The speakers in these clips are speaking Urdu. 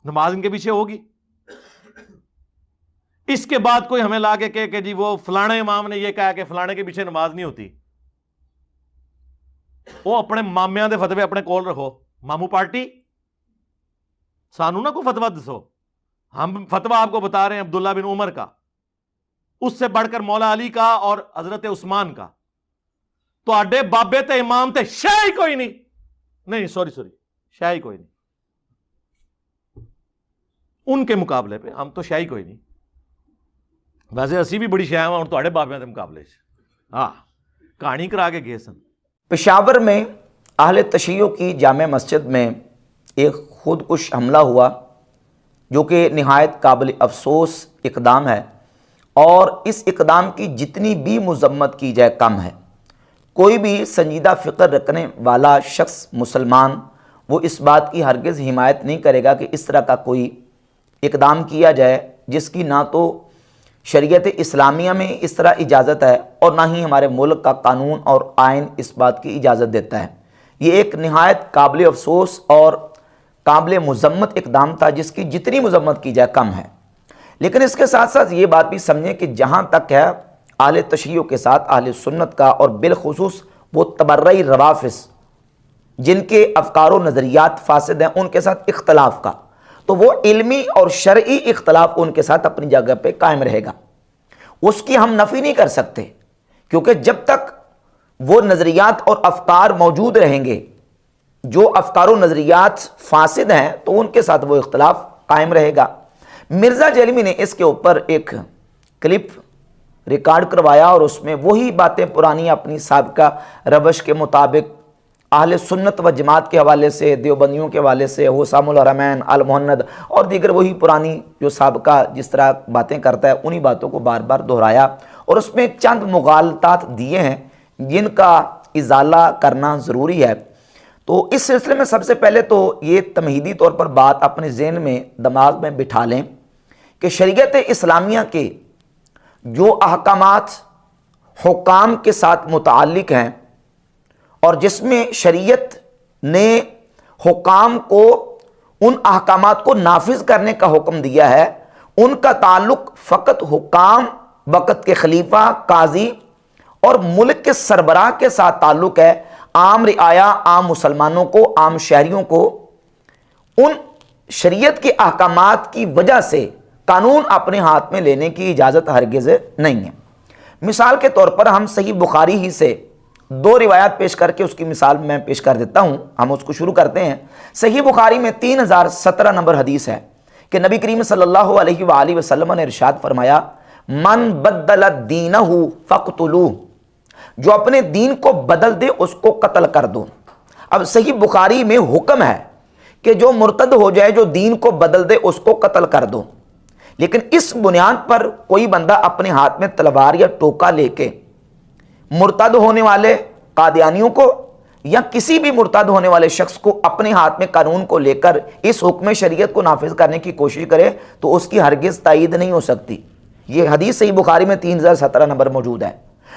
نماز ان کے پیچھے ہوگی. اس کے بعد کوئی ہمیں لا کے کہے کہ جی وہ فلانے امام نے یہ کہا کہ فلانے کے پیچھے نماز نہیں ہوتی. وہ اپنے مامیاں دے فتوے اپنے کول رکھو. مامو پارٹی سانو نہ کوئی فتوا دسو. ہم فتوا آپ کو بتا رہے ہیں عبداللہ بن عمر کا, اس سے بڑھ کر مولا علی کا اور حضرت عثمان کا. تو آڈے بابے تے امام تے شے ہی کوئی نہیں سوری شے ہی کوئی نہیں. ان کے مقابلے پہ ہم تو شے ہی کوئی نہیں. ویسے اسی بھی بڑی شے ہیں اور تواڈے بابے دے مقابلے ہاں کہانی کرا کے گئے سن. پشاور میں اہل تشیع کی جامع مسجد میں ایک خودکش حملہ ہوا جو کہ نہایت قابل افسوس اقدام ہے, اور اس اقدام کی جتنی بھی مذمت کی جائے کم ہے. کوئی بھی سنجیدہ فکر رکھنے والا شخص مسلمان وہ اس بات کی ہرگز حمایت نہیں کرے گا کہ اس طرح کا کوئی اقدام کیا جائے جس کی نہ تو شریعت اسلامیہ میں اس طرح اجازت ہے اور نہ ہی ہمارے ملک کا قانون اور آئین اس بات کی اجازت دیتا ہے. یہ ایک نہایت قابل افسوس اور قابل مذمت اقدام تھا جس کی جتنی مذمت کی جائے کم ہے. لیکن اس کے ساتھ ساتھ یہ بات بھی سمجھیں کہ جہاں تک ہے اہل تشیع کے ساتھ اہل سنت کا, اور بالخصوص وہ تبرعی روافض جن کے افکار و نظریات فاسد ہیں, ان کے ساتھ اختلاف کا, تو وہ علمی اور شرعی اختلاف ان کے ساتھ اپنی جگہ پہ قائم رہے گا. اس کی ہم نفی نہیں کر سکتے, کیونکہ جب تک وہ نظریات اور افکار موجود رہیں گے جو افکار و نظریات فاسد ہیں تو ان کے ساتھ وہ اختلاف قائم رہے گا. مرزا جیلمی نے اس کے اوپر ایک کلپ ریکارڈ کروایا اور اس میں وہی باتیں پرانی اپنی سابقہ روش کے مطابق اہل سنت و جماعت کے حوالے سے, دیوبندیوں کے حوالے سے, حسام الحرمین, المہند اور دیگر وہی پرانی جو سابقہ جس طرح باتیں کرتا ہے انہی باتوں کو بار بار دہرایا, اور اس میں چند مغالطات دیے ہیں جن کا ازالہ کرنا ضروری ہے. تو اس سلسلے میں سب سے پہلے تو یہ تمہیدی طور پر بات اپنے ذہن میں دماغ میں بٹھا لیں کہ شریعت اسلامیہ کے جو احکامات حکام کے ساتھ متعلق ہیں اور جس میں شریعت نے حکام کو ان احکامات کو نافذ کرنے کا حکم دیا ہے, ان کا تعلق فقط حکام, وقت کے خلیفہ, قاضی اور ملک کے سربراہ کے ساتھ تعلق ہے. عام رعایا, عام مسلمانوں کو, عام شہریوں کو ان شریعت کے احکامات کی وجہ سے قانون اپنے ہاتھ میں لینے کی اجازت ہرگز نہیں ہے. مثال کے طور پر ہم صحیح بخاری ہی سے دو روایات پیش کر کے اس کی مثال میں پیش کر دیتا ہوں. ہم اس کو شروع کرتے ہیں. صحیح بخاری میں 3017 نمبر حدیث ہے کہ نبی کریم صلی اللہ علیہ وآلہ وسلم نے ارشاد فرمایا, من بدل دینہ فقتلوہ, جو اپنے دین کو بدل دے اس کو قتل کر دو. اب صحیح بخاری میں حکم ہے کہ جو مرتد ہو جائے, جو دین کو بدل دے اس کو قتل کر دو. لیکن اس بنیاد پر کوئی بندہ اپنے ہاتھ میں تلوار یا ٹوکا لے کے مرتد ہونے والے قادیانیوں کو یا کسی بھی مرتد ہونے والے شخص کو اپنے ہاتھ میں قانون کو لے کر اس حکم شریعت کو نافذ کرنے کی کوشش کرے تو اس کی ہرگز تائید نہیں ہو سکتی. یہ حدیث صحیح بخاری میں 3017 نمبر موجود ہے,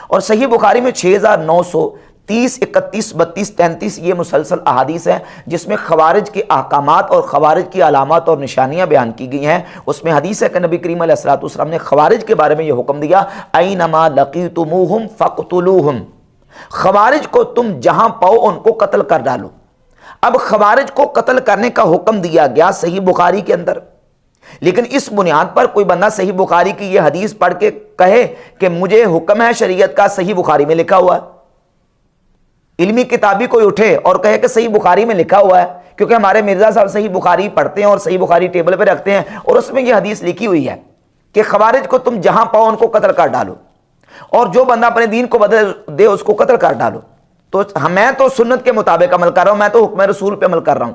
اور صحیح بخاری میں 6930, 31, 32, 33 یہ مسلسل احادیث ہیں جس میں خوارج کے احکامات اور خوارج کی علامات اور نشانیاں بیان کی گئی ہیں. اس میں حدیث ہے کہ نبی کریم علیہ الصلوۃ والسلام نے خوارج کے بارے میں یہ حکم دیا, اینما لقیتموہم فقتلوہم, خوارج کو تم جہاں پاؤ ان کو قتل کر ڈالو. اب خوارج کو قتل کرنے کا حکم دیا گیا صحیح بخاری کے اندر, لیکن اس بنیاد پر کوئی بندہ صحیح بخاری کی یہ حدیث پڑھ کے کہے کہ مجھے حکم ہے شریعت کا, صحیح بخاری میں لکھا ہوا ہے. علمی کتابی کوئی اٹھے اور کہے کہ صحیح بخاری میں لکھا ہوا ہے, کیونکہ ہمارے مرزا صاحب صحیح بخاری پڑھتے ہیں اور صحیح بخاری ٹیبل پہ رکھتے ہیں اور اس میں یہ حدیث لکھی ہوئی ہے کہ خوارج کو تم جہاں پاؤ ان کو قتل کر ڈالو, اور جو بندہ اپنے دین کو بدل دے اس کو قتل کر ڈالو. تو میں تو سنت کے مطابق عمل کر رہا ہوں, میں تو حکم رسول پہ عمل کر رہا ہوں.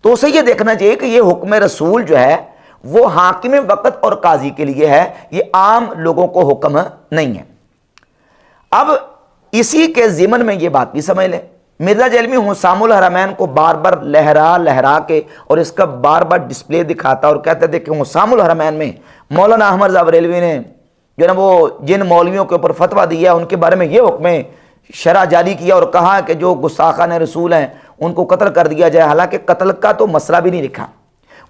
تو اسے یہ دیکھنا چاہیے کہ یہ حکم رسول جو ہے وہ حاکم وقت اور قاضی کے لیے ہے, یہ عام لوگوں کو حکم نہیں ہے. اب اسی کے ضمن میں یہ بات بھی سمجھ لیں, مرزا جیلمی حسام الحرمین کو بار بار لہرا کے اور اس کا بار بار ڈسپلے دکھاتا اور کہتے تھے کہ حسام الحرمین میں مولانا احمد رضا بریلوی نے جو نا وہ جن مولویوں کے اوپر فتویٰ دیا ان کے بارے میں یہ حکم شرع جاری کیا اور کہا کہ جو گستاخان رسول ہیں ان کو قتل کر دیا جائے, حالانکہ قتل کا تو مسئلہ بھی نہیں لکھا.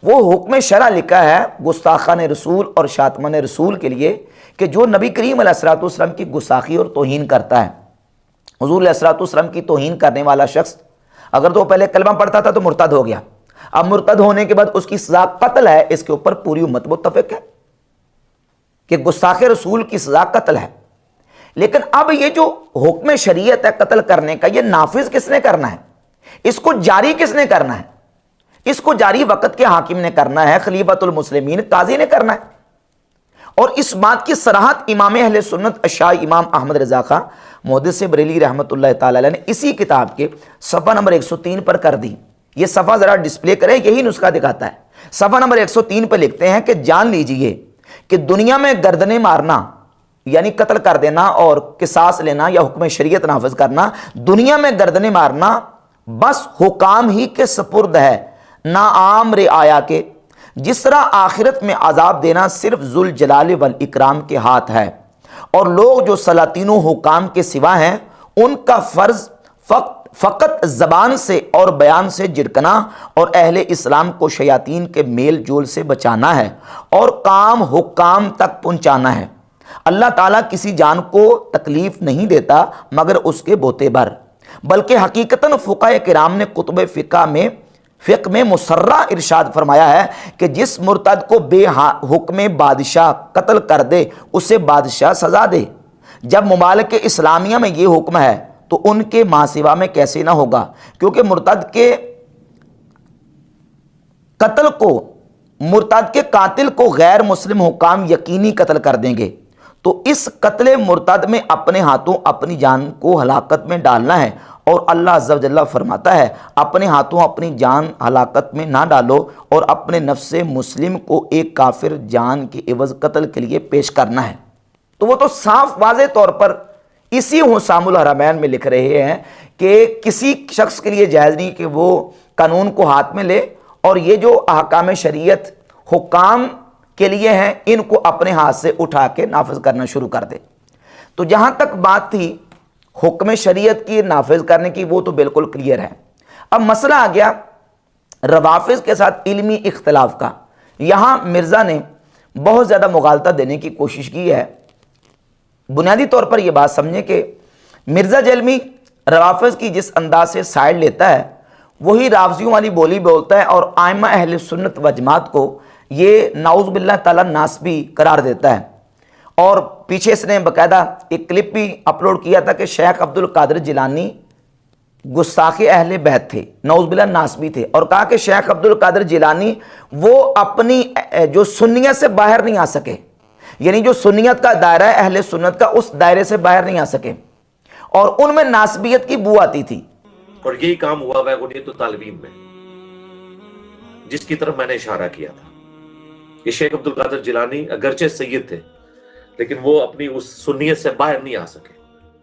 وہ حکم شرع لکھا ہے گستاخان رسول اور شاتمان رسول کے لیے کہ جو نبی کریم علیہ الصلوۃ والسلام کی گستاخی اور توہین کرتا ہے، حضور علیہ الصلوۃ والسلام کی توہین کرنے والا شخص اگر تو پہلے کلمہ پڑھتا تھا تو مرتد ہو گیا، اب مرتد ہونے کے بعد اس کی سزا قتل ہے، اس کے اوپر پوری امت متفق ہے کہ گستاخ رسول کی سزا قتل ہے۔ لیکن اب یہ جو حکم شریعت ہے قتل کرنے کا، یہ نافذ کس نے کرنا ہے؟ اس کو جاری کس نے کرنا ہے؟ اس کو جاری وقت کے حاکم نے کرنا ہے، خلیفۃ المسلمین قاضی نے کرنا ہے۔ اور اس بات کی صراحت امام اہل سنت شاہ امام احمد رضا خان محدث بریلی رحمۃ اللہ تعالی علیہ نے اسی کتاب کے صفحہ نمبر 103 پر کر دی۔ یہ صفحہ ذرا ڈسپلے کریں، یہی نسخہ دکھاتا ہے۔ صفحہ نمبر 103 پر لکھتے ہیں کہ جان لیجئے کہ دنیا میں گردنیں مارنا یعنی قتل کر دینا اور قصاص لینا یا حکم شریعت نافذ کرنا، دنیا میں گردنیں مارنا بس حکام ہی کے سپرد ہے، نہ عام رعایا کے۔ جس طرح آخرت میں عذاب دینا صرف ذوالجلال والاکرام کے ہاتھ ہے، اور لوگ جو سلاطین و حکام کے سوا ہیں ان کا فرض فقط زبان سے اور بیان سے جھڑکنا اور اہل اسلام کو شیاطین کے میل جول سے بچانا ہے اور کام حکام تک پہنچانا ہے۔ اللہ تعالیٰ کسی جان کو تکلیف نہیں دیتا مگر اس کے بوتے بھر، بلکہ حقیقتاً فقہائے کرام نے کتب فقہ میں مسرہ ارشاد فرمایا ہے کہ جس مرتد کو بے حکم بادشاہ قتل کر دے اسے بادشاہ سزا دے۔ جب ممالک اسلامیہ میں یہ حکم ہے تو ان کے ماں سوا میں کیسے نہ ہوگا، کیونکہ مرتد کے قاتل کو غیر مسلم حکام یقینی قتل کر دیں گے، تو اس قتل مرتد میں اپنے ہاتھوں اپنی جان کو ہلاکت میں ڈالنا ہے، اور اللہ عز و جل فرماتا ہے اپنے ہاتھوں اپنی جان ہلاکت میں نہ ڈالو اور اپنے نفس مسلم کو ایک کافر جان کے عوض قتل کے لیے پیش کرنا ہے۔ تو وہ تو صاف واضح طور پر اسی حسام الحرمین میں لکھ رہے ہیں کہ کسی شخص کے لیے جائز نہیں کہ وہ قانون کو ہاتھ میں لے اور یہ جو احکام شریعت حکام کے لیے ہیں ان کو اپنے ہاتھ سے اٹھا کے نافذ کرنا شروع کر دے۔ تو جہاں تک بات تھی حکم شریعت کی نافذ کرنے کی وہ تو بالکل کلیئر ہے۔ اب مسئلہ آ گیا روافض کے ساتھ علمی اختلاف کا۔ یہاں مرزا نے بہت زیادہ مغالطہ دینے کی کوشش کی ہے۔ بنیادی طور پر یہ بات سمجھیں کہ مرزا جیلمی روافض کی جس انداز سے سائڈ لیتا ہے وہی رافضیوں والی بولی بولتا ہے، اور ائمہ اہل سنت و جماعت کو یہ نعوذ باللہ تعالیٰ ناسبی قرار دیتا ہے۔ اور پیچھے اس نے باقاعدہ ایک کلپ بھی اپلوڈ کیا تھا کہ شیخ عبد القادر جیلانی گستاخ اہل بیت تھے، نعوذ باللہ ناسبی تھے، اور کہا کہ شیخ عبد القادر جیلانی وہ اپنی جو سنیت سے باہر نہیں آ سکے، یعنی جو سنیت کا دائرہ ہے اہل سنت کا اس دائرے سے باہر نہیں آ سکے، اور ان میں ناسبیت کی بو آتی تھی۔ اور یہی کام ہوا ہے غنیت الطالبین میں، جس کی طرف میں نے اشارہ کیا تھا کہ شیخ عبد القادر جیلانی اگرچہ سید تھے لیکن وہ اپنی اس سنیت سے باہر نہیں آ سکے۔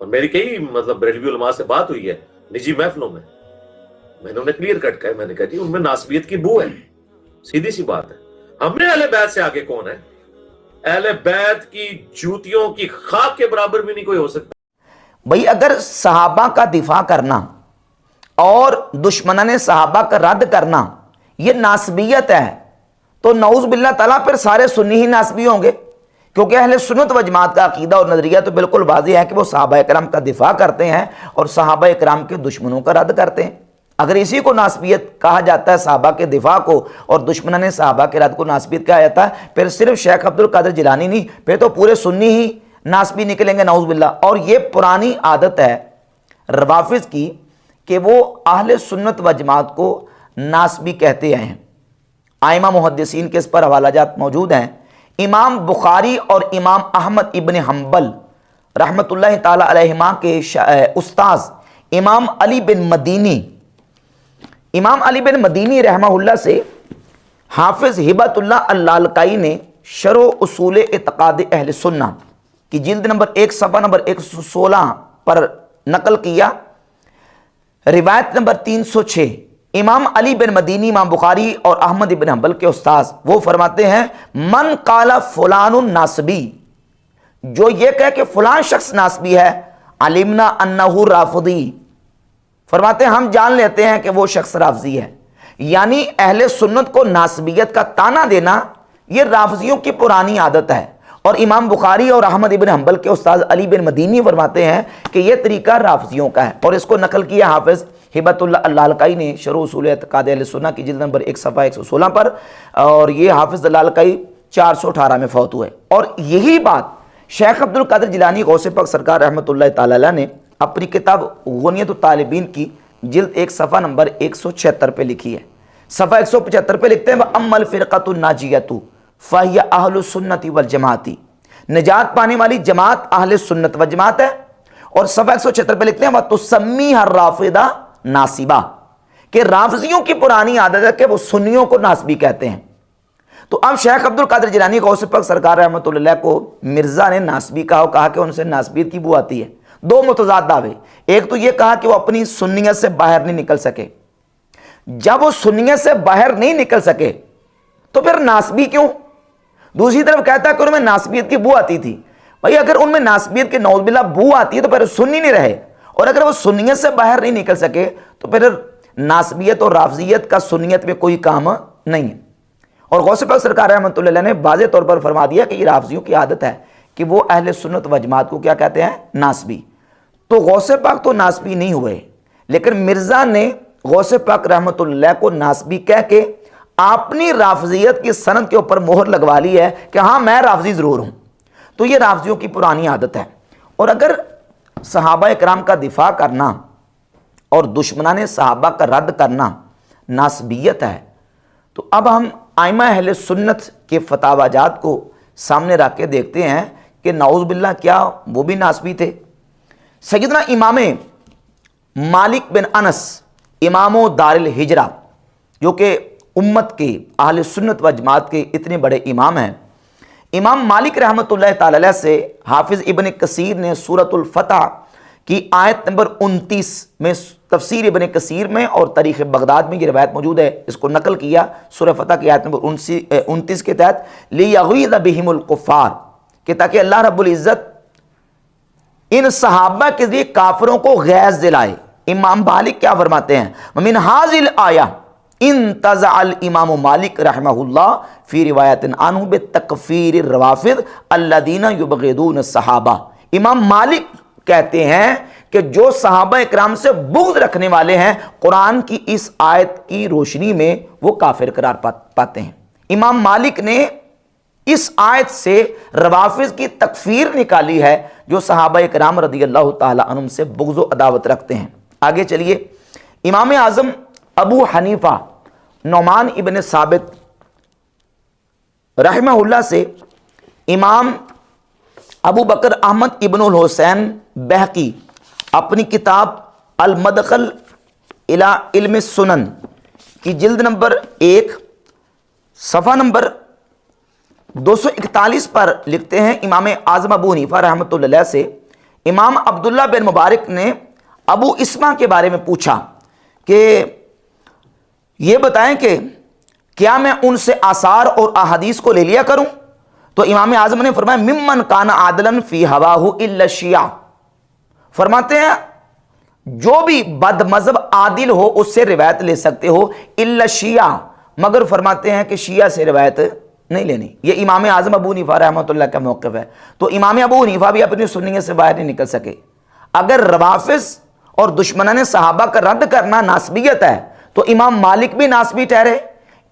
اور میری کئی بریلوی علماء سے بات ہوئی ہے نجی محفلوں میں نے انہیں کلیئر کٹ کہا، میں نے کہا جی ان میں ناسبیت کی بو ہے، سیدھی سی بات ہے۔ ہم نے اہل بیت سے آگے کون ہے؟ اہل بیت کی جوتیوں کی خاک کے برابر بھی نہیں کوئی ہو سکتا۔ بھئی اگر صحابہ کا دفاع کرنا اور دشمنان صحابہ کا رد کرنا یہ ناسبیت ہے تو نعوذ باللہ تعالیٰ پھر سارے سنی ہی ناسبی ہوں گے، کیونکہ اہل سنت و جماعت کا عقیدہ اور نظریہ تو بالکل واضح ہے کہ وہ صحابہ اکرام کا دفاع کرتے ہیں اور صحابہ اکرام کے دشمنوں کا رد کرتے ہیں۔ اگر اسی کو ناسبیت کہا جاتا ہے، صحابہ کے دفاع کو، اور دشمنان صحابہ کے رد کو ناسبیت کہا جاتا ہے، پھر صرف شیخ عبد القادر جیلانی نہیں، پھر تو پورے سنی ہی ناسبی نکلیں گے نعوذ باللہ۔ اور یہ پرانی عادت ہے روافض کی کہ وہ اہل سنت و جماعت کو ناسبی کہتے ہیں۔ ائمہ محدثین کے اس پر حوالہ جات موجود ہیں۔ امام بخاری اور امام احمد ابن حنبل رحمۃ اللہ تعالی علیہما کے استاذ امام علی بن مدینی رحمہ اللہ سے حافظ ہبت اللہ اللالکائی نے شرح اصول اعتقاد اہل سنہ کی جلد نمبر 1 صفحہ نمبر 116 پر نقل کیا، روایت نمبر 306۔ امام علی بن مدینی امام بخاری اور احمد بن حنبل کے استاذ وہ فرماتے ہیں من قال فلان ناسبی، جو یہ کہے کہ فلان شخص ناسبی ہے، علمنا انہ رافضی، فرماتے ہیں ہم جان لیتے ہیں کہ وہ شخص رافضی ہے۔ یعنی اہل سنت کو ناسبیت کا تانا دینا یہ رافضیوں کی پرانی عادت ہے، اور امام بخاری اور احمد ابن حنبل کے استاد علی بن مدینی فرماتے ہیں کہ یہ طریقہ رافضیوں کا ہے، اور اس کو نقل کیا حافظ ہبت اللہ اللالکائی نے شرح اصول اعتقاد اہل سنت کی جلد نمبر 1 صفحہ 116 پر، اور یہ حافظ اللالکائی 418 میں فوت ہوئے۔ اور یہی بات شیخ عبد القادر جیلانی غوث پاک سرکار رحمۃ اللہ تعالی علیہ نے اپنی کتاب غنیۃ الطالبین کی جلد 1 صفحہ نمبر 176 پہ لکھی ہے۔ صفحہ 175 پہ لکھتے ہیں وَأَمَّا الْفِرْقَةُ النَّاجِيَةُ فَهِيَ أَهْلُ السُّنَّةِ وَالْجَمَاعَةِ، نجات پانے والی جماعت اہل سنت و جماعت ہے۔ اور صفحہ 176 پہ لکھتے ہیں وَتُسَمِّيهَا الرَّافِضَةُ نَاصِبَةً، کہ رافضیوں کی پرانی عادت ہے کہ وہ سنیوں کو ناسبی کہتے ہیں۔ تو اب شیخ عبد القادر جیلانی غوث پاک سرکار رحمۃ اللہ کو مرزا نے ناسبی کہا کہ ان سے ناسبیت کی بو آتی ہے۔ دو متضاد دعوے، ایک تو یہ کہا کہ وہ اپنی سنیت سے باہر نہیں نکل سکے، جب وہ سنیت سے باہر نہیں نکل سکے تو پھر ناسبی کیوں؟ دوسری طرف کہتا ہے کہ ان میں ناسبیت کی بو آتی تھی۔ بھائی اگر ان میں ناسبیت کے نعوذ باللہ بو آتی ہے تو پھر سنی نہیں رہے، اور اگر وہ سنیت سے باہر نہیں نکل سکے تو پھر ناسبیت اور رافضیت کا سنیت میں کوئی کام نہیں ہے۔ اور غوث پاک سرکار رحمۃ اللہ علیہ نے واضح طور پر فرما دیا کہ یہ رافضیوں کی عادت ہے کہ وہ اہل سنت و جماعت کو کیا کہتے ہیں؟ ناسبی۔ تو غوث پاک تو ناسبی نہیں ہوئے، لیکن مرزا نے غوث پاک رحمۃ اللہ کو ناسبی کہہ کے اپنی رافضیت کی سند کے اوپر مہر لگوا لی ہے کہ ہاں میں رافضی ضرور ہوں۔ تو یہ رافضیوں کی پرانی عادت ہے۔ اور اگر صحابہ کرام کا دفاع کرنا اور دشمنان صحابہ کا رد کرنا ناسبیت ہے، تو اب ہم ائمہ اہل سنت کے فتاوی جات کو سامنے رکھ کے دیکھتے ہیں کہ نعوذ باللہ کیا وہ بھی ناسبی تھے؟ سیدنا امام مالک بن انس امام دار الہجرہ، جو کہ امت کے اہل سنت و جماعت کے اتنے بڑے امام ہیں، امام مالک رحمۃ اللہ تعالی علیہ سے حافظ ابن کثیر نے سورۃ الفتح کی آیت نمبر 29 میں، تفسیر ابن کثیر میں اور تاریخ بغداد میں یہ روایت موجود ہے، اس کو نقل کیا سورہ فتح کی آیت نمبر 29 کے تحت لِيَغِيظَ بِهِمُ الْكُفَّارِ، کہ تاکہ اللہ رب العزت ان صحابہ کے ذریعے کافروں کو غیظ دلائے۔ امام مالک کیا فرماتے ہیں؟ وَمِنْ هَذِهِ الْآيَةِ انتزع الامام مالک رحمہ اللہ فی روایت عنہ بتکفیر الروافض الذین یبغضون الصحابہ۔ امام مالک کہتے ہیں کہ جو صحابہ اکرام سے بغض رکھنے والے ہیں، قرآن کی اس آیت کی روشنی میں وہ کافر قرار پاتے ہیں۔ امام مالک نے اس آیت سے روافض کی تکفیر نکالی ہے جو صحابہ اکرام رضی اللہ تعالی عنہم سے بغض و عداوت رکھتے ہیں۔ آگے چلیے، امام اعظم ابو حنیفہ نعمان ابن ثابت رحمہ اللہ سے امام ابو بکر احمد ابن الحسین بہقی اپنی کتاب المدخل الی علم السنن کی جلد نمبر 1 صفحہ نمبر 241 پر لکھتے ہیں، امام اعظم ابو حنیفہ رحمۃ اللہ علیہ سے امام عبداللہ بن مبارک نے ابو اسما کے بارے میں پوچھا کہ یہ بتائیں کہ کیا میں ان سے آثار اور احادیث کو لے لیا کروں؟ تو امام اعظم نے فرمایا ممن کان عادلا فی ہواہ الا الشیعہ، فرماتے ہیں جو بھی بد مذہب عادل ہو اس سے روایت لے سکتے ہو، الا الشیعہ، مگر فرماتے ہیں کہ شیعہ سے روایت نہیں لینی۔ یہ امام اعظم ابو حنیفہ رحمۃ اللہ کا موقف ہے۔ تو امام ابو حنیفہ بھی اپنی سنیت سے باہر نہیں نکل سکے۔ اگر روافض اور دشمنان صحابہ کا رد کرنا ناسبیت ہے تو امام مالک بھی ناسبی ٹھہرے،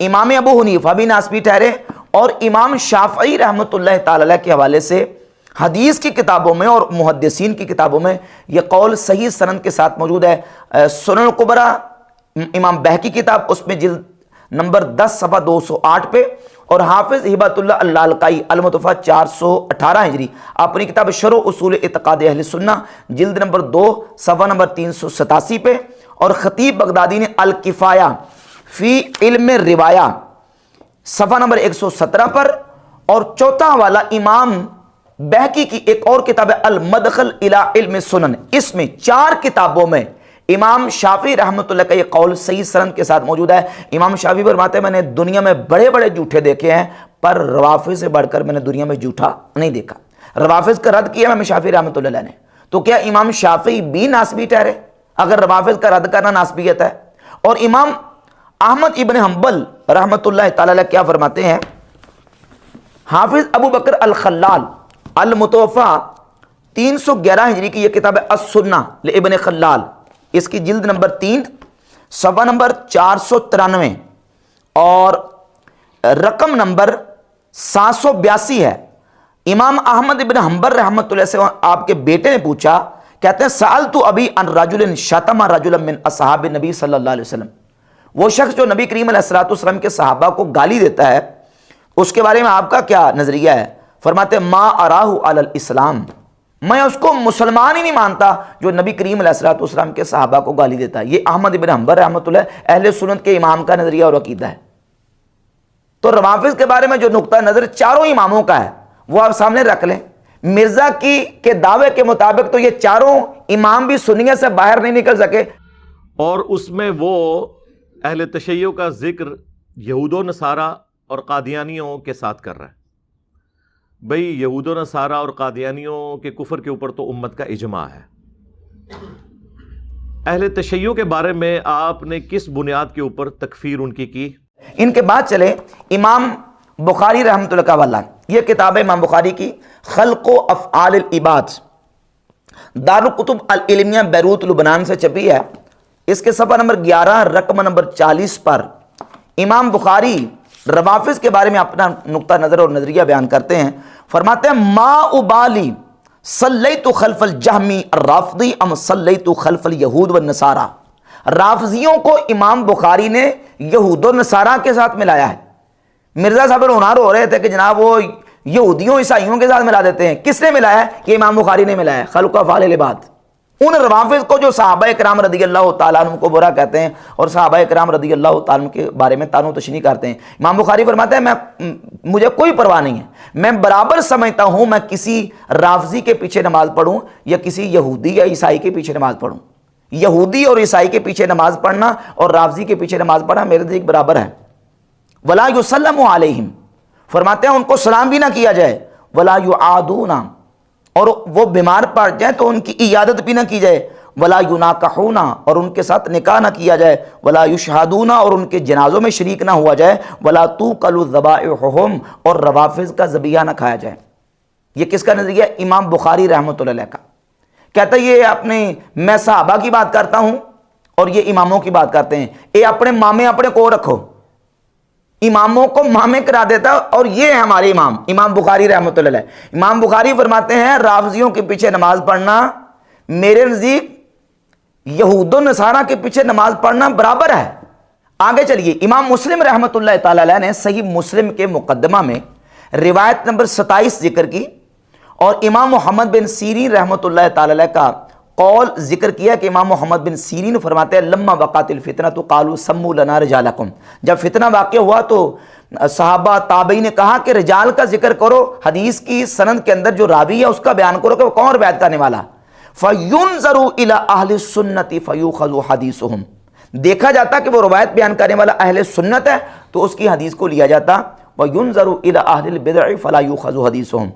امام ابو حنیفہ بھی ناسبی ٹھہرے، اور امام شافعی رحمۃ اللہ تعالی کے حوالے سے حدیث کی کتابوں میں اور محدثین کی کتابوں میں یہ قول صحیح سند کے ساتھ موجود ہے۔ سنن الکبریٰ امام بہقی کتاب، اس میں جلد نمبر 10 صفحہ 208 پہ، اور حافظ ہبت اللہ اللالکائی المتوفیٰ 418 ہجری اپنی کتاب شرح اصول اعتقاد اہل سنہ جلد نمبر 2 صفحہ نمبر 387 پہ، اور خطیب بغدادی نے الکفایہ فی علم روایہ صفحہ نمبر 117 پر، اور چوتھا والا امام بہقی کی ایک اور کتاب ہے المدخل الی علم السنن، اس میں 4 کتابوں میں امام شافعی رحمۃ اللہ کا یہ قول صحیح سند کے ساتھ موجود ہے۔ امام شافعی فرماتے ہیں میں نے دنیا میں بڑے بڑے جھوٹے دیکھے ہیں، پر روافض سے بڑھ کر میں نے دنیا میں جھوٹا نہیں دیکھا۔ روافض کا رد کیا امام شافعی رحمۃ اللہ علیہ نے، تو کیا امام شافعی بھی ناسبی ٹھہرے اگر روافض کا رد کرنا ناسبیت ہے؟ اور امام احمد ابن حنبل رحمۃ اللہ تعالی علیہ کیا فرماتے ہیں؟ حافظ ابو بکر الخلال المتوفا 311 ہجری کی یہ کتاب ہے السنہ لابن خلال، اس کی جلد نمبر 3 صفحہ نمبر 493 اور رقم نمبر 782 ہے۔ امام احمد ابن حنبل رحمۃ اللہ سے آپ کے بیٹے نے پوچھا، کہتے ہیں سألت ابی عن رجل شتم رجلا من اصحاب النبی صلی اللہ علیہ وسلم، وہ شخص جو نبی کریم علیہ الصلوۃ والسلام کے صحابہ کو گالی دیتا ہے، اس کے بارے میں آپ کا کیا نظریہ ہے؟ فرماتے ہیں ما اراہ علی الاسلام، میں اس کو مسلمان ہی نہیں مانتا جو نبی کریم علیہ الصلوۃ والسلام کے صحابہ کو گالی دیتا ہے۔ یہ احمد ابن حنبل رحمۃ اللہ اہل سنت کے امام کا نظریہ اور عقیدہ ہے۔ تو روافض کے بارے میں جو نقطہ نظر چاروں اماموں کا ہے وہ آپ سامنے رکھ لیں۔ مرزا کے دعوے کے مطابق تو یہ چاروں امام بھی سنیت سے باہر نہیں نکل سکے، اور اس میں وہ اہل تشیع کا ذکر یہود و نصارہ اور قادیانیوں کے ساتھ کر رہا ہے۔ بھئی یہود و نصارہ اور قادیانیوں کے کفر کے اوپر تو امت کا اجماع ہے، اہل تشیع کے بارے میں آپ نے کس بنیاد کے اوپر تکفیر ان کی؟ ان کے بعد چلے امام بخاری رحمۃ اللہ کا حوالہ، یہ کتاب ہے امام بخاری کی خلق و افعال العباد، دارالکتب العلمیہ بیروت لبنان سے چھپی ہے۔ اس کے صفحہ نمبر 11 رقم نمبر 40 پر امام بخاری روافض کے بارے میں اپنا نقطہ نظر اور نظریہ بیان کرتے ہیں۔ فرماتے ہیں ما ابالی صلیت خلف الجہمی الرافضی ام صلیت خلف الیہود والنصارہ، رافضیوں کو امام بخاری نے یہود و نصارہ کے ساتھ ملایا ہے۔ مرزا صاحب رونار ہو رہے تھے کہ جناب وہ یہودیوں عیسائیوں کے ساتھ ملا دیتے ہیں، کس نے ملایا ہے؟ کہ امام بخاری نے ملایا ہے۔ خلق و افعال العباد، ان روافض کو جو صحابہ کرام رضی اللہ تعالیٰ عنہ کو برا کہتے ہیں اور صحابہ کرام رضی اللہ تعالیٰ عنہ کے بارے میں تانو تشنیع کرتے ہیں، امام بخاری فرماتے ہیں مجھے کوئی پرواہ نہیں ہے، میں برابر سمجھتا ہوں میں کسی رافضی کے پیچھے نماز پڑھوں یا کسی یہودی یا عیسائی کے پیچھے نماز پڑھوں، یہودی اور عیسائی کے پیچھے نماز پڑھنا اور رافضی کے پیچھے نماز پڑھنا میرے نزدیک برابر ہے۔ ولا یسلم علیہم، فرماتے ہیں ان کو سلام بھی نہ کیا جائے، ولا یعادون، اور وہ بیمار پڑ جائیں تو ان کی عیادت بھی نہ کی جائے، ولا یناکحون، اور ان کے ساتھ نکاح نہ کیا جائے، ولا یشہدون، اور ان کے جنازوں میں شریک نہ ہوا جائے، ولا توکل ذبائحہم، اور روافض کا ذبیحہ نہ کھایا جائے۔ یہ کس کا نظریہ؟ امام بخاری رحمۃ اللہ علیہ کا۔ کہتا ہے یہ میں صحابہ کی بات کرتا ہوں اور یہ اماموں کی بات کرتے ہیں، یہ اپنے مامے اپنے کو رکھو، اماموں کو مامے کرا دیتا اور یہ ہے ہمارے امام بخاری رحمۃ اللہ علیہ۔ امام بخاری فرماتے ہیں رافضیوں کے پیچھے نماز پڑھنا میرے نزدیک یہود و نصارہ کے پیچھے نماز پڑھنا برابر ہے۔ آگے چلیے، امام مسلم رحمۃ اللہ تعالی علیہ نے صحیح مسلم کے مقدمہ میں روایت نمبر 27 ذکر کی، اور امام محمد بن سیرین رحمۃ اللہ تعالی علیہ کا قول ذکر کیا کہ امام محمد بن سیرین فرماتے ہیں لما وقعت الفتنہ تو قالوا سموا لنا رجالکم، جب فتنہ واقع ہوا تو صحابہ تابعین نے کہا کہ رجال کا ذکر کرو، حدیث کی سند کے اندر جو راوی ہے اس کا بیان کرو کہ وہ کون روایت کرنے والا۔ فینظروا الی اہل السنۃ فیؤخذ حدیثہم، دیکھا جاتا کہ وہ روایت بیان کرنے والا اہل سنت ہے تو اس کی حدیث کو لیا جاتا، وینظروا الی اہل البدع فلا یؤخذ حدیثہم،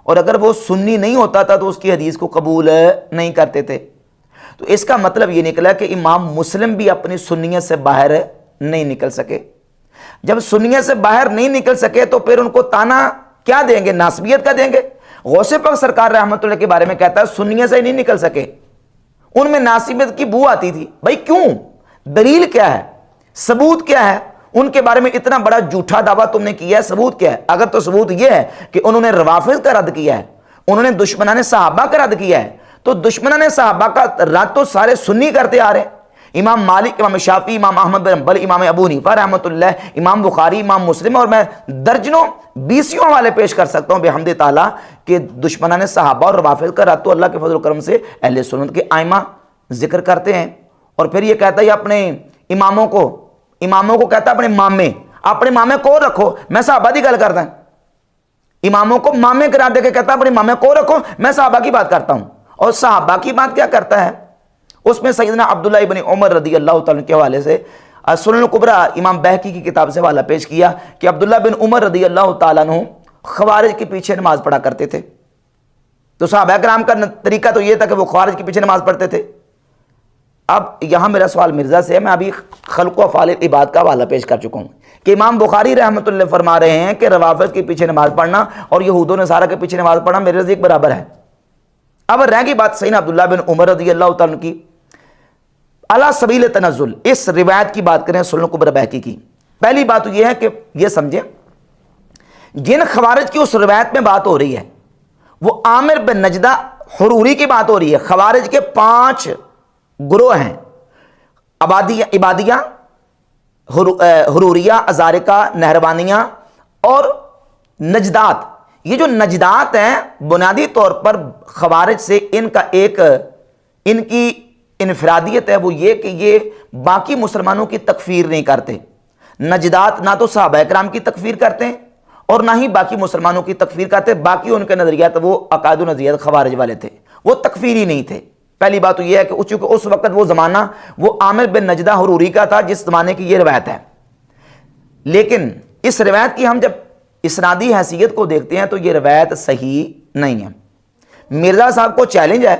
اور اگر وہ سنی نہیں ہوتا تھا تو اس کی حدیث کو قبول نہیں کرتے تھے۔ تو اس کا مطلب یہ نکلا کہ امام مسلم بھی اپنی سنیت سے باہر نہیں نکل سکے۔ جب سنیت سے باہر نہیں نکل سکے تو پھر ان کو تانا کیا دیں گے؟ ناسبیت کا دیں گے۔ غوث پاک سرکار رحمۃ اللہ کے بارے میں کہتا ہے سنیت سے ہی نہیں نکل سکے، ان میں ناسبیت کی بو آتی تھی۔ بھائی کیوں؟ دلیل کیا ہے؟ ثبوت کیا ہے؟ ان کے بارے میں اتنا بڑا جھوٹا دعویٰ تم نے کیا ہے، ثبوت کیا ہے؟ اگر تو ثبوت یہ ہے کہ انہوں نے روافض کا رد کیا ہے، انہوں نے دشمنان صحابہ کا رد کیا ہے، تو دشمنان صحابہ کا رد تو سارے سنی کرتے آ رہے ہیں۔ امام مالک، امام شافعی، امام احمد بن حنبل، امام ابو حنیفہ رحمۃ اللہ، امام بخاری، امام مسلم، اور میں درجنوں بیسیوں حوالے پیش کر سکتا ہوں بحمد تعالیٰ کہ دشمنان صحابہ اور روافض کا رد تو اللہ کے فضل و کرم سے اہل سنت کے ائمہ ذکر کرتے ہیں۔ اور پھر یہ کہتا ہے اپنے اماموں کو کہتا ہے اپنے مامے کو رکھو، میں صحابہ کی گل کرتا ہوں، اماموں کو مامے قرار دے کے کہتا ہے اپنے مامے کو رکھو، میں صحابہ کی بات کرتا ہوں۔ اور صحابہ کی بات کیا کرتا ہے؟ اس میں سیدنا عبداللہ ابن عمر رضی اللہ تعالیٰ کے حوالے سے سنن الکبریٰ امام بہقی کی کتاب سے حوالہ پیش کیا کہ عبداللہ بن عمر رضی اللہ تعالیٰ عنہ خوارج کے پیچھے نماز پڑھا کرتے تھے۔ تو صحابہ کرام کا طریقہ تو یہ تھا کہ وہ خوارج کے پیچھے نماز پڑھتے تھے۔ اب یہاں میرا سوال مرزا سے ہے، میں ابھی خلق و افعال العباد کا حوالہ پیش کر چکا ہوں کہ امام بخاری رحمۃ اللہ فرما رہے ہیں کہ روافض کے پیچھے نماز پڑھنا اور یہود و نصارہ کے پیچھے نماز پڑھنا میرے نزدیک برابر ہے۔ اب رہ گئی بات سیدنا عبداللہ بن عمر رضی اللہ تعالیٰ کی علی سبیل تنزل، اس روایت کی بات کریں سنن کبری بہقی کی، پہلی بات تو یہ ہے کہ یہ سمجھیں جن خوارج کی اس روایت میں بات ہو رہی ہے وہ عامر بن نجدہ حروری کی بات ہو رہی ہے۔ خوارج کے 5 گروہ ہیں، عبادیہ، حروریہ، ازارقہ، نہروانیہ اور نجدات۔ یہ جو نجدات ہیں بنیادی طور پر خوارج سے ان کی انفرادیت ہے وہ یہ کہ یہ باقی مسلمانوں کی تکفیر نہیں کرتے۔ نجدات نہ تو صحابہ کرام کی تکفیر کرتے ہیں اور نہ ہی باقی مسلمانوں کی تکفیر کرتے، باقی ان کے نظریات وہ عقائد و نظریات خوارج والے تھے، وہ تکفیری نہیں تھے۔ پہلی بات تو یہ ہے کہ چونکہ اس وقت وہ زمانہ وہ عامر بن نجدہ حروری کا تھا جس زمانے کی یہ روایت ہے، لیکن اس روایت کی ہم جب اسنادی حیثیت کو دیکھتے ہیں تو یہ روایت صحیح نہیں ہے۔ مرزا صاحب کو چیلنج ہے،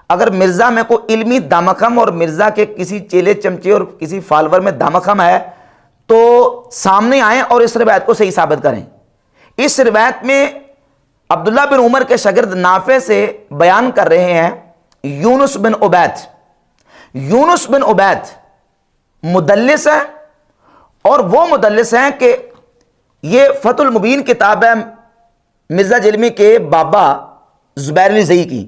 اگر مرزا میں کوئی علمی دامخم اور مرزا کے کسی چیلے چمچے اور کسی فالور میں دامخم ہے تو سامنے آئیں اور اس روایت کو صحیح ثابت کریں۔ اس روایت میں عبداللہ بن عمر کے شاگرد نافع سے بیان کر رہے ہیں یونس بن عبید۔ یونس بن عبید مدلس ہے اور وہ مدلس ہیں کہ یہ فتح المبین کتاب ہے مرزا جلمی کے بابا زبیر الزئی کی،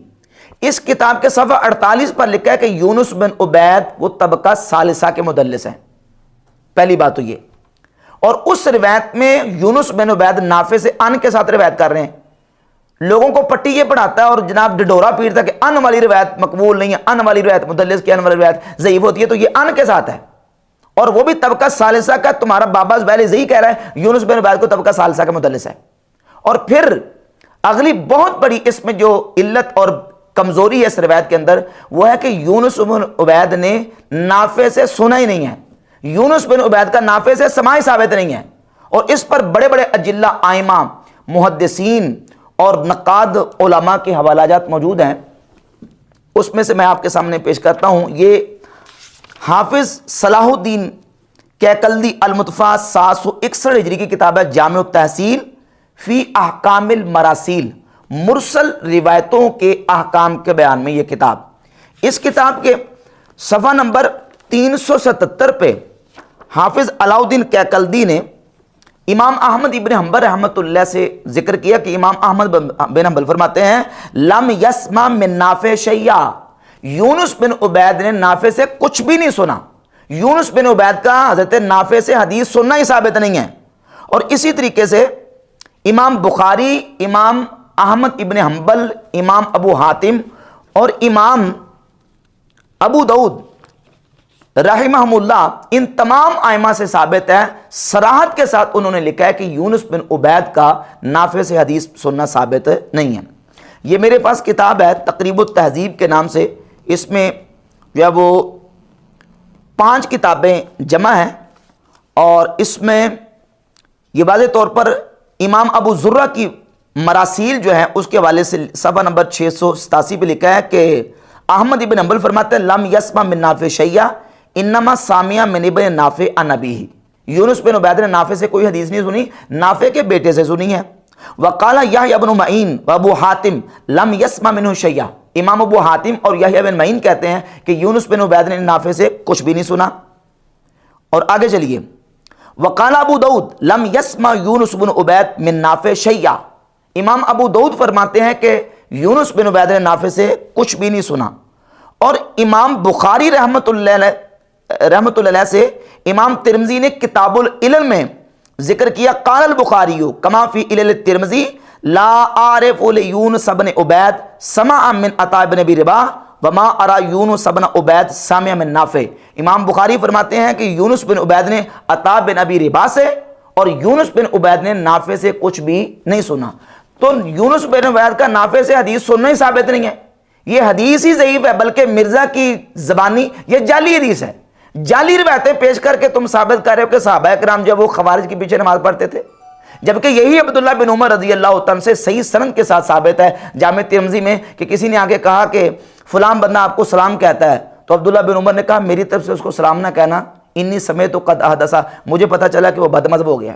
اس کتاب کے صفحہ 48 پر لکھا ہے کہ یونس بن عبید وہ طبقہ ثالثہ کے مدلس ہیں۔ پہلی بات تو یہ، اور اس روایت میں یونس بن عبید نافع سے ان کے ساتھ روایت کر رہے ہیں۔ لوگوں کو پٹی یہ پڑھاتا ہے اور جناب ڈڈورا پیٹتا ہے کہ ان والی روایت مقبول نہیں ہے، ان والی روایت مدلس کی ان والی روایت ضعیف ہوتی ہے، تو یہ ان کے ساتھ ہے اور وہ بھی طبقہ ثالثہ کا۔ تمہارا بابا زبیر الزئی کہہ رہا ہے یونس بن عبید کو طبقہ ثالثہ کا مدلس ہے۔ اور پھر اگلی بہت بڑی اس میں جو علت اور کمزوری ہے اس روایت کے اندر وہ ہے کہ یونس بن عبید نے نافع سے سنا ہی نہیں ہے، یونس بن عبید کا نافع سے سماع ثابت نہیں ہے، اور اس پر بڑے بڑے اجلہ ائمہ محدثین اور نقاد علماء کے حوالہ جات موجود ہیں۔ اس میں سے میں آپ کے سامنے پیش کرتا ہوں، یہ حافظ صلاح الدین کیکلدی المتفا 761 ہجری کی کتاب ہے جامع التحصیل فی احکام المراسیل، مرسل روایتوں کے احکام کے بیان میں یہ کتاب۔ اس کتاب کے صفحہ نمبر 377 پہ حافظ علاء الدین کیکلدی نے امام احمد ابن حنبل رحمۃ اللہ سے ذکر کیا کہ امام احمد بن حنبل فرماتے ہیں لم یسمع من نافع شیئا، یونس بن عبید نے نافع سے کچھ بھی نہیں سنا۔ یونس بن عبید کا حضرت نافع سے حدیث سننا ہی ثابت نہیں ہے۔ اور اسی طریقے سے امام بخاری، امام احمد ابن حنبل، امام ابو حاتم اور امام ابو داؤد رحمہم اللہ، ان تمام ائمہ سے ثابت ہے، صراحت کے ساتھ انہوں نے لکھا ہے کہ یونس بن عبید کا نافع سے حدیث سننا ثابت نہیں ہے۔ یہ میرے پاس کتاب ہے تقریب التہذیب کے نام سے، اس میں جو ہے وہ 5 کتابیں جمع ہیں، اور اس میں یہ واضح طور پر امام ابو زرہ کی مراسیل جو ہے اس کے حوالے سے صفحہ نمبر 687 پہ لکھا ہے کہ احمد ابن حنبل فرماتے ہیں لم یسمع من نافع شیئا انما سامع من ابن نافع عن ابیہ، یونس بن عبید نے نافع سے کوئی حدیث نہیں سنی، نافع کے بیٹے سے سنی ہے۔ وقال یحییٰ بن معین وابو حاتم لم یسمع منہ شیئا، امام ابو حاتم اور یحییٰ بن معین کہتے ہیں کہ یونس بن عبید نے نافع سے کچھ بھی نہیں سنا۔ اور آگے چلیے، وقال ابو داؤد لم یسمع یونس بن عبید من نافع شیئا، امام ابو داؤد فرماتے ہیں کہ یونس بن عبید نے نافع سے کچھ بھی نہیں سنا۔ اور امام بخاری رحمۃ اللہ سے امام ترمذی نے کتاب العلل میں ذکر کیا قال البخاری کما فی علل الترمذی لا اعرف لیونس بن عبید سمع من عطاء بن ابی رباح وما ارى یونس بن عبید سامع من نافع، امام بخاری فرماتے ہیں کہ یونس بن عبید نے عطاء بن ابی رباح سے اور یونس بن عبید نے نافع سے کچھ بھی نہیں سنا۔ تو یونس بن عبید کا نافع سے حدیث سننا ہی ثابت نہیں ہے، یہ حدیث ہی ضعیف ہے، بلکہ مرزا کی زبانی یہ جعلی حدیث ہے، جعلی روایتیں پیش کر کے تم ثابت کر رہے ہو کہ صحابہ کرام جب وہ خوارج کے پیچھے نماز پڑھتے تھے، جبکہ یہی عبداللہ بن عمر رضی اللہ عنہ سے صحیح سند کے ساتھ ثابت ہے جامع ترمذی میں کہ کسی نے آگے کہا کہ فلاں بندہ آپ کو سلام کہتا ہے تو عبداللہ بن عمر نے کہا میری طرف سے اس کو سلام نہ کہنا، انی سمیت قد احدث، مجھے پتہ چلا کہ وہ بد مذہب ہو گیا۔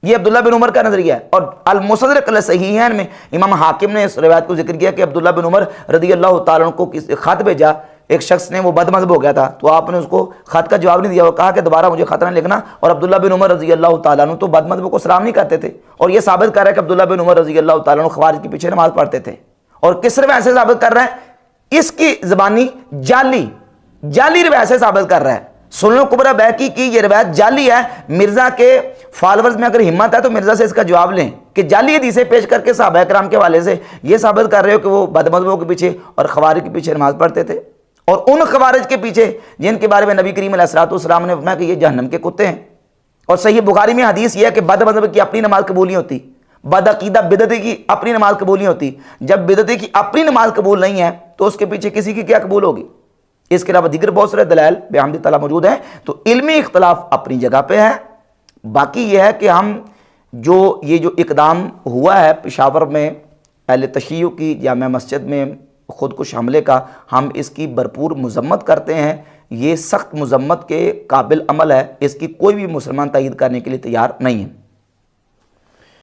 یہ عبداللہ بن عمر کا نظریہ ہے۔ اور المستدرک علی الصحیحین میں امام حاکم نے اس روایت کو ذکر کیا کہ عبداللہ بن عمر رضی اللہ تعالیٰ عنہ کو خط بھیجا، ایک شخص نے، وہ بد مذہب ہو گیا تھا، تو آپ نے اس کو خط کا جواب نہیں دیا، وہ کہا کہ دوبارہ مجھے خط نہ لکھنا۔ اور عبداللہ بن عمر رضی اللہ تعالیٰ عنہ تو بد مذہب کو سلام نہیں کرتے تھے، اور یہ ثابت کر رہا ہے کہ عبداللہ بن عمر رضی اللہ تعالیٰ عنہ خوارج کے پیچھے نماز پڑھتے تھے۔ اور کس روایت سے ثابت کر رہا ہے؟ اس کی زبانی جعلی روایت سے ثابت کر رہا ہے۔ سنن کبریٰ بیہقی کی یہ روایت جعلی ہے۔ مرزا کے فالورز میں اگر ہمت ہے تو مرزا سے اس کا جواب لیں کہ جعلی حدیثیں پیش کر کے صحابہ کرام کے حوالے سے یہ ثابت کر رہے ہو کہ وہ بد مذہبوں کے پیچھے اور خوارج کے پیچھے نماز پڑھتے تھے، اور ان خوارج کے پیچھے جن کے بارے میں نبی کریم علیہ الصلوۃ والسلام نے فرمایا کہ یہ جہنم کے کتے ہیں۔ اور صحیح بخاری میں حدیث یہ ہے کہ بد مذہب کی اپنی نماز قبول نہیں ہوتی، بد عقیدہ بدعتی کی اپنی نماز قبول نہیں ہوتی۔ جب بدعتی کی اپنی نماز قبول نہیں ہے تو اس کے پیچھے کسی کی کیا قبول ہوگی؟ اس کے علاوہ دیگر بہت سارے دلائل بحمد تعالیٰ موجود ہیں۔ تو علمی اختلاف اپنی جگہ پہ ہے، باقی یہ ہے کہ ہم یہ جو اقدام ہوا ہے پشاور میں اہل تشیع کی جامع مسجد میں خودکش حملے کا، ہم اس کی بھرپور مذمت کرتے ہیں۔ یہ سخت مذمت کے قابل عمل ہے، اس کی کوئی بھی مسلمان تائید کرنے کے لیے تیار نہیں ہے۔